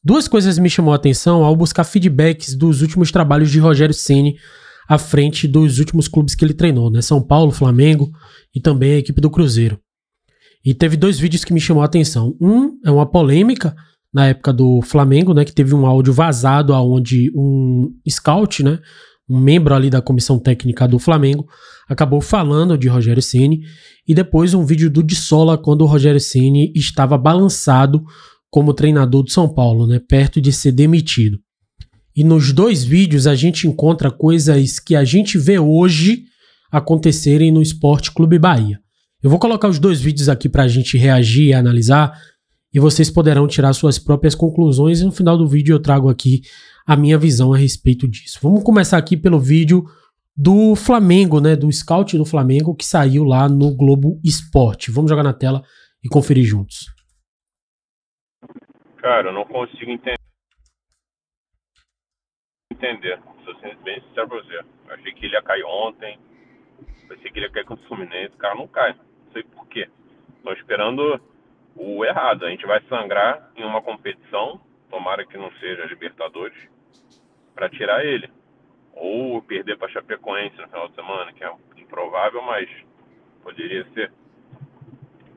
Duas coisas me chamou a atenção ao buscar feedbacks dos últimos trabalhos de Rogério Ceni à frente dos últimos clubes que ele treinou, né? São Paulo, Flamengo e também a equipe do Cruzeiro. E teve dois vídeos que me chamou a atenção. Um é uma polêmica na época do Flamengo, né? Que teve um áudio vazado onde um scout, né? Um membro ali da comissão técnica do Flamengo acabou falando de Rogério Ceni. E depois um vídeo do Dyssola quando o Rogério Ceni estava balançado como treinador do São Paulo, né? Perto de ser demitido. E nos dois vídeos a gente encontra coisas que a gente vê hoje acontecerem no Sport Clube Bahia. Eu vou colocar os dois vídeos aqui pra gente reagir e analisar, e vocês poderão tirar suas próprias conclusões, e no final do vídeo eu trago aqui a minha visão a respeito disso. Vamos começar aqui pelo vídeo do Flamengo, né, do scout do Flamengo, que saiu lá no Globo Esporte. Vamos jogar na tela e conferir juntos. Cara, eu não consigo entender. Sou sendo bem sincero pra você. Eu achei que ele ia cair ontem. Pensei que ele ia cair contra o Fluminense. O cara não cai. Não sei por quê. Tô esperando o errado. A gente vai sangrar em uma competição, tomara que não seja Libertadores, pra tirar ele. Ou perder pra Chapecoense no final de semana, que é improvável, mas poderia ser.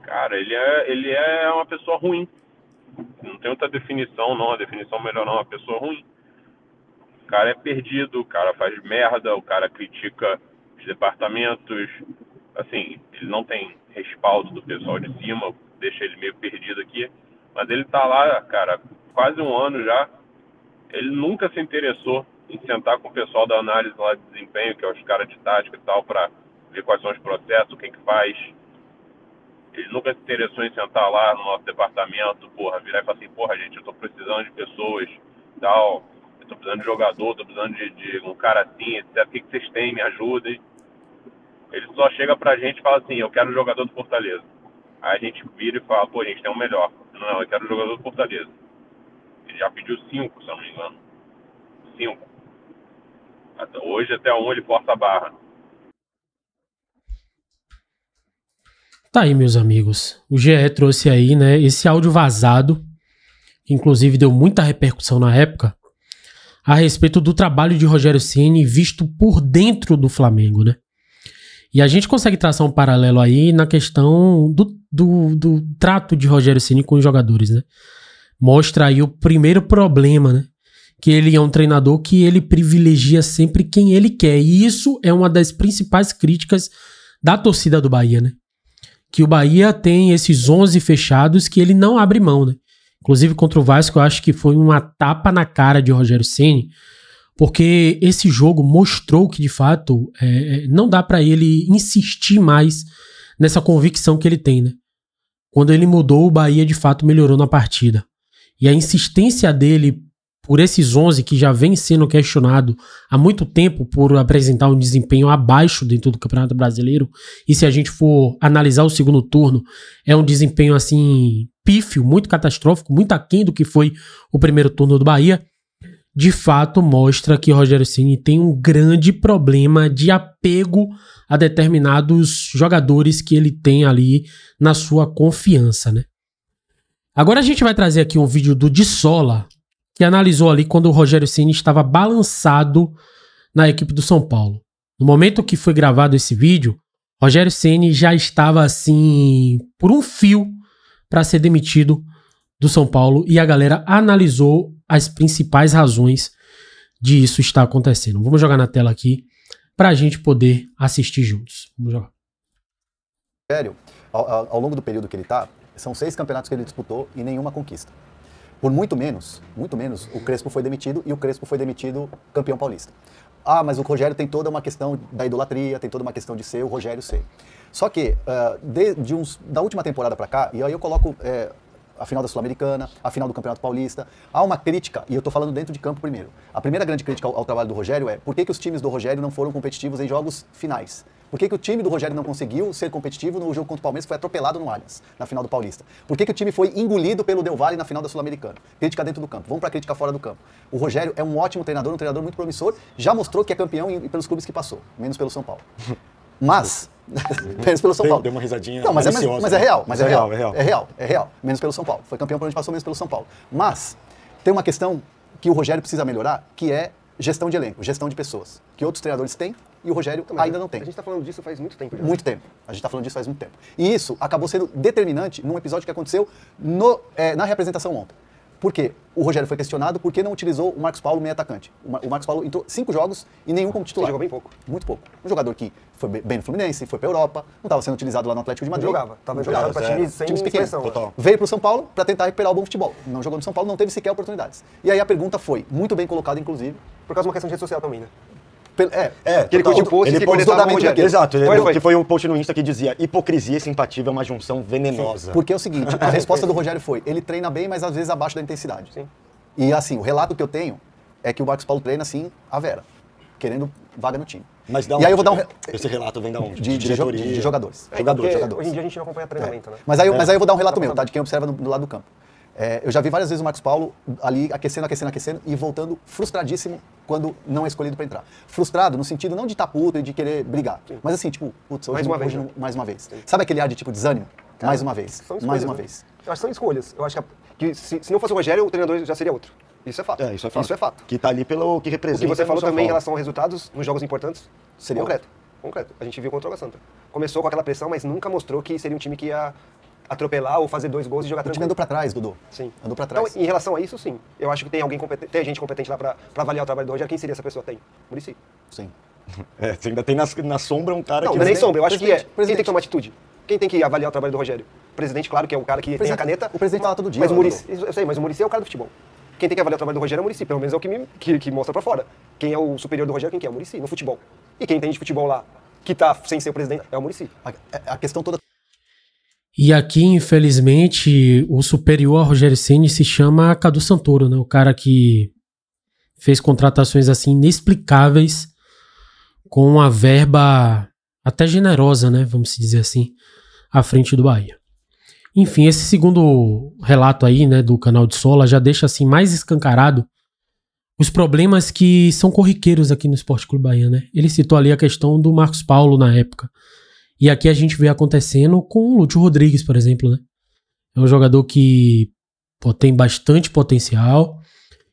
Cara, ele é uma pessoa ruim. Não tem outra definição, não. A definição melhor não. É uma pessoa ruim. O cara é perdido, o cara faz merda, o cara critica os departamentos. Assim, ele não tem respaldo do pessoal de cima, deixa ele meio perdido aqui. Mas ele tá lá, cara, quase um ano já. Ele nunca se interessou em sentar com o pessoal da análise lá de desempenho, que é os caras de tática e tal, pra ver quais são os processos, o que faz. Ele nunca se interessou em sentar lá no nosso departamento, porra, virar e falar assim, porra, gente, eu tô precisando de pessoas, tal, eu tô precisando de jogador, tô precisando de um cara assim, etc. O que vocês têm? Me ajudem. Ele só chega pra gente e fala assim, eu quero um jogador do Fortaleza. Aí a gente vira e fala, pô, a gente tem um melhor. Não, eu quero um jogador do Fortaleza. Ele já pediu 5, se eu não me engano. 5. Hoje até 1 ele força a barra. Tá aí, meus amigos. O GE trouxe aí, né, esse áudio vazado, que inclusive deu muita repercussão na época, a respeito do trabalho de Rogério Ceni visto por dentro do Flamengo, né? E a gente consegue traçar um paralelo aí na questão do trato de Rogério Ceni com os jogadores, né? Mostra aí o primeiro problema, né? Que ele é um treinador que ele privilegia sempre quem ele quer. E isso é uma das principais críticas da torcida do Bahia, né? Que o Bahia tem esses 11 fechados que ele não abre mão, né? Inclusive contra o Vasco eu acho que foi uma tapa na cara de Rogério Ceni, porque esse jogo mostrou que de fato não dá pra ele insistir mais nessa convicção que ele tem, né? Quando ele mudou, o Bahia de fato melhorou na partida. E a insistência dele por esses 11 que já vem sendo questionado há muito tempo por apresentar um desempenho abaixo dentro do Campeonato Brasileiro, e se a gente for analisar o segundo turno, é um desempenho assim pífio, muito catastrófico, muito aquém do que foi o primeiro turno do Bahia, de fato mostra que Rogério Ceni tem um grande problema de apego a determinados jogadores que ele tem ali na sua confiança, né? Agora a gente vai trazer aqui um vídeo do Dyssola, que analisou ali quando o Rogério Ceni estava balançado na equipe do São Paulo. No momento que foi gravado esse vídeo, Rogério Ceni já estava assim por um fio para ser demitido do São Paulo, e a galera analisou as principais razões de isso estar acontecendo. Vamos jogar na tela aqui para a gente poder assistir juntos. Vamos jogar. Rogério, ao longo do período que ele está, são 6 campeonatos que ele disputou e nenhuma conquista. Por muito menos, o Crespo foi demitido, e o Crespo foi demitido campeão paulista. Ah, mas o Rogério tem toda uma questão da idolatria, tem toda uma questão de ser o Rogério ser. Só que, da última temporada para cá, e aí eu coloco a final da Sul-Americana, a final do Campeonato Paulista, há uma crítica, e eu estou falando dentro de campo primeiro. A primeira grande crítica ao trabalho do Rogério é por que os times do Rogério não foram competitivos em jogos finais? Por que o time do Rogério não conseguiu ser competitivo no jogo contra o Palmeiras, que foi atropelado no Allianz, na final do Paulista? Por que o time foi engolido pelo Del Valle na final da Sul-Americana? Crítica dentro do campo. Vamos para a crítica fora do campo. O Rogério é um ótimo treinador, um treinador muito promissor, já mostrou que é campeão pelos clubes que passou, menos pelo São Paulo. Mas, menos pelo São Paulo. Deu uma risadinha. Não, mas é real. É real. Menos pelo São Paulo. Foi campeão por onde passou, menos pelo São Paulo. Mas tem uma questão que o Rogério precisa melhorar, que é gestão de elenco, gestão de pessoas, que outros treinadores têm e o Rogério ainda não tem. A gente tá falando disso faz muito tempo já. Muito tempo. A gente tá falando disso faz muito tempo. E isso acabou sendo determinante num episódio que aconteceu na representação ontem. Por quê? O Rogério foi questionado por que não utilizou o Marcos Paulo meio atacante. O Marcos Paulo entrou 5 jogos e nenhum como titular. Ele jogou bem pouco. Muito pouco. Um jogador que foi bem no Fluminense, foi pra Europa, não estava sendo utilizado lá no Atlético de Madrid. Não jogava. Tava jogando pra times sem pequenos. expressão. Veio pro São Paulo para tentar recuperar o bom futebol. Não jogou no São Paulo, não teve sequer oportunidades. E aí a pergunta foi, muito bem colocada inclusive. Por causa de uma questão de rede social também, né? Que ele curtiu o post ele que cornetava o Rogério. Exato, que foi um post no Insta que dizia hipocrisia e simpatia é uma junção venenosa. Porque é o seguinte, a resposta do Rogério foi, ele treina bem, mas às vezes abaixo da intensidade. Sim. E assim, o relato que eu tenho é que o Marcos Paulo treina assim, a vera, querendo vaga no time. Mas da onde? E aí eu vou dar esse relato vem da onde? De jogadores. Jogadores. Hoje em dia a gente não acompanha treinamento, né? Mas aí eu vou dar um relato meu, tá? De quem observa do lado do campo. Eu já vi várias vezes o Marcos Paulo ali aquecendo e voltando frustradíssimo quando não é escolhido para entrar. Frustrado no sentido não de estar puto e de querer brigar, mas assim, tipo, putz, hoje mais uma vez. Sabe aquele ar de tipo desânimo? Cara, mais uma vez. Mais uma vez. Eu acho que são escolhas. Eu acho que se não fosse o Rogério, o treinador já seria outro. Isso é fato. Isso é fato. Isso é fato. Que tá ali pelo que representa. O que você falou também em relação a resultados nos jogos importantes, seria concreto. A gente viu contra o Água Santa. Começou com aquela pressão, mas nunca mostrou que seria um time que ia atropelar ou fazer 2 gols e jogar tranquilo. O time andou pra trás, Dudu. Sim. Andou pra trás. Então, em relação a isso, sim. Eu acho que tem alguém competente, tem gente competente lá pra avaliar o trabalho do Rogério. Quem seria essa pessoa? Tem. Muricy. Sim. Você ainda tem na sombra um cara que... Não é nem sombra. Eu acho que quem tem que tomar atitude? Quem tem que avaliar o trabalho do Rogério? O presidente, claro, que é o cara que tem a caneta. O presidente fala todo dia. Mas o Muricy, eu sei, mas o Muricy é o cara do futebol. Quem tem que avaliar o trabalho do Rogério é o Muricy. Pelo menos é o que mostra pra fora. Quem é o superior do Rogério, quem que é? O Muricy, no futebol. E quem entende de futebol lá, que tá sem ser o presidente, é o Muricy. A questão toda... E aqui, infelizmente, o superior a Rogério Ceni se chama Cadu Santoro, né? O cara que fez contratações assim inexplicáveis com uma verba até generosa, né? Vamos dizer assim, à frente do Bahia. Enfim, esse segundo relato aí, né, do canal de Sola já deixa assim mais escancarado os problemas que são corriqueiros aqui no Sport Clube Bahia, né? Ele citou ali a questão do Marcos Paulo na época. E aqui a gente vê acontecendo com o Lúcio Rodrigues, por exemplo, né? É um jogador que tem bastante potencial.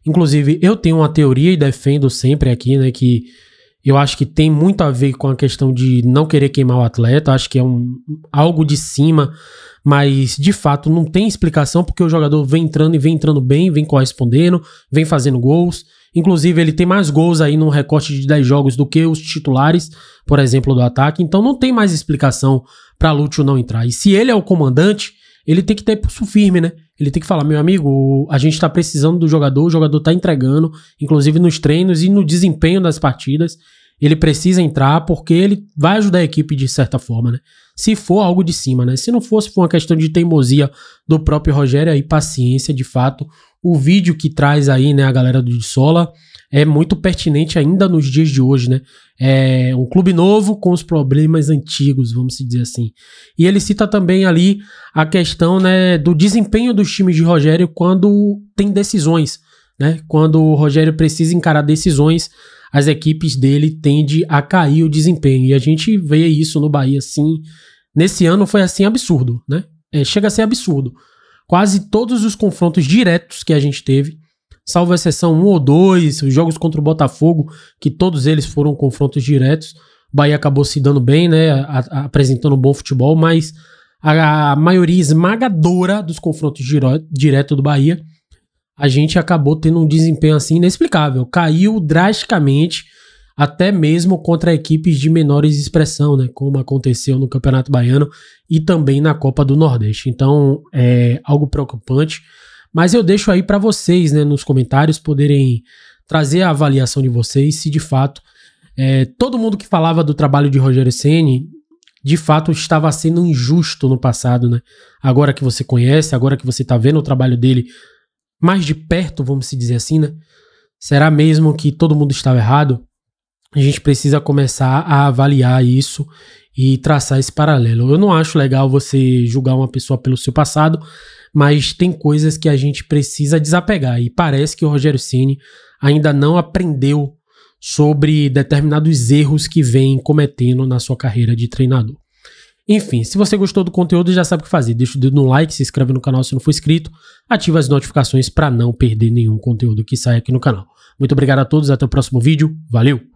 Inclusive, eu tenho uma teoria e defendo sempre aqui, né? Que eu acho que tem muito a ver com a questão de não querer queimar o atleta. Acho que é algo de cima, mas de fato não tem explicação porque o jogador vem entrando bem, vem correspondendo, vem fazendo gols. Inclusive, ele tem mais gols aí num recorte de 10 jogos do que os titulares, por exemplo, do ataque. Então não tem mais explicação para Lúcio não entrar. E se ele é o comandante, ele tem que ter pulso firme, né? Ele tem que falar, meu amigo, a gente tá precisando do jogador, o jogador tá entregando, inclusive nos treinos e no desempenho das partidas. Ele precisa entrar porque ele vai ajudar a equipe de certa forma, né? Se for algo de cima, né? Se não for uma questão de teimosia do próprio Rogério, aí paciência, de fato. O vídeo que traz aí, né, a galera do de Sola é muito pertinente ainda nos dias de hoje, né? É um clube novo com os problemas antigos, vamos dizer assim. E ele cita também ali a questão, né, do desempenho dos times de Rogério quando tem decisões, né? Quando o Rogério precisa encarar decisões, as equipes dele tendem a cair o desempenho. E a gente vê isso no Bahia, assim. Nesse ano foi assim absurdo, né? Chega a ser absurdo. Quase todos os confrontos diretos que a gente teve, salvo exceção 1 ou 2, os jogos contra o Botafogo, que todos eles foram confrontos diretos, o Bahia acabou se dando bem, né? Apresentando um bom futebol, mas a maioria esmagadora dos confrontos diretos do Bahia, a gente acabou tendo um desempenho assim inexplicável. Caiu drasticamente, até mesmo contra equipes de menores expressão, né? Como aconteceu no Campeonato Baiano e também na Copa do Nordeste. Então, é algo preocupante. Mas eu deixo aí para vocês, né, nos comentários, poderem trazer a avaliação de vocês, se de fato todo mundo que falava do trabalho de Rogério Ceni, de fato estava sendo injusto no passado, né? Agora que você conhece, agora que você tá vendo o trabalho dele mais de perto, vamos dizer assim, né? Será mesmo que todo mundo estava errado? A gente precisa começar a avaliar isso e traçar esse paralelo. Eu não acho legal você julgar uma pessoa pelo seu passado, mas tem coisas que a gente precisa desapegar. E parece que o Rogério Ceni ainda não aprendeu sobre determinados erros que vem cometendo na sua carreira de treinador. Enfim, se você gostou do conteúdo, já sabe o que fazer. Deixa o dedo no like, se inscreve no canal se não for inscrito, ativa as notificações para não perder nenhum conteúdo que sai aqui no canal. Muito obrigado a todos, até o próximo vídeo. Valeu!